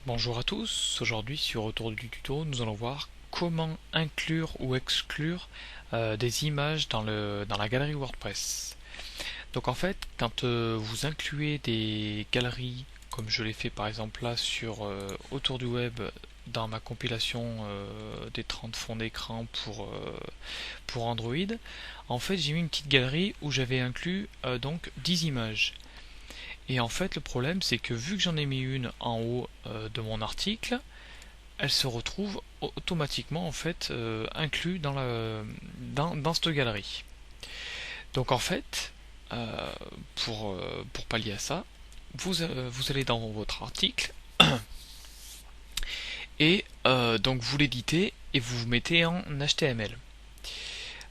Bonjour à tous, aujourd'hui sur Autour du tuto, nous allons voir comment inclure ou exclure des images dans la galerie WordPress. Donc en fait, quand vous incluez des galeries, comme je l'ai fait par exemple là sur Autour du web, dans ma compilation des 30 fonds d'écran pour Android, en fait j'ai mis une petite galerie où j'avais inclus donc 10 images. Et en fait, le problème, c'est que vu que j'en ai mis une en haut de mon article, elle se retrouve automatiquement en fait inclus dans cette galerie. Donc en fait, euh, pour pallier à ça, vous allez dans votre article et donc vous l'éditez et vous vous mettez en HTML.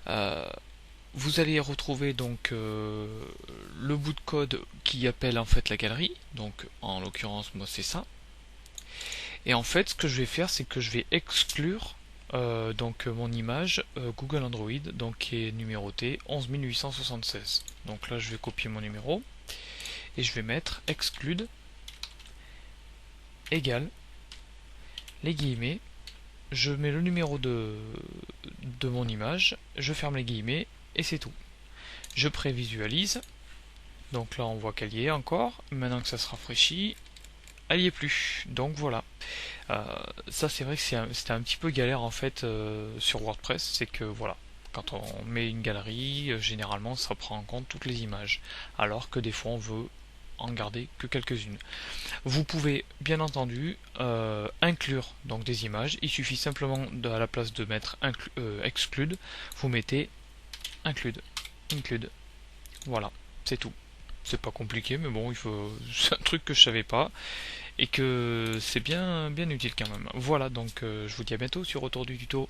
Euh, Vous allez retrouver donc le bout de code qui appelle en fait la galerie. Donc en l'occurrence moi c'est ça. Et en fait, ce que je vais faire, c'est que je vais exclure donc mon image Google Android, donc qui est numérotée 11876. Donc là, je vais copier mon numéro et je vais mettre exclude égale les guillemets. Je mets le numéro de mon image, je ferme les guillemets et c'est tout. Je prévisualise. Donc là, on voit qu'elle y est encore. Maintenant que ça se rafraîchit, elle y est plus. Donc voilà. Euh, Ça c'est vrai que c'était un petit peu galère en fait sur WordPress, c'est que voilà, quand on met une galerie, généralement ça prend en compte toutes les images, alors que des fois on veut en garder que quelques-unes. Vous pouvez bien entendu inclure donc des images, il suffit simplement à la place de mettre exclude, vous mettez include, voilà, c'est tout. C'est pas compliqué, mais bon, c'est un truc que je savais pas et que c'est bien utile quand même. Voilà, donc je vous dis à bientôt sur Autour du tuto.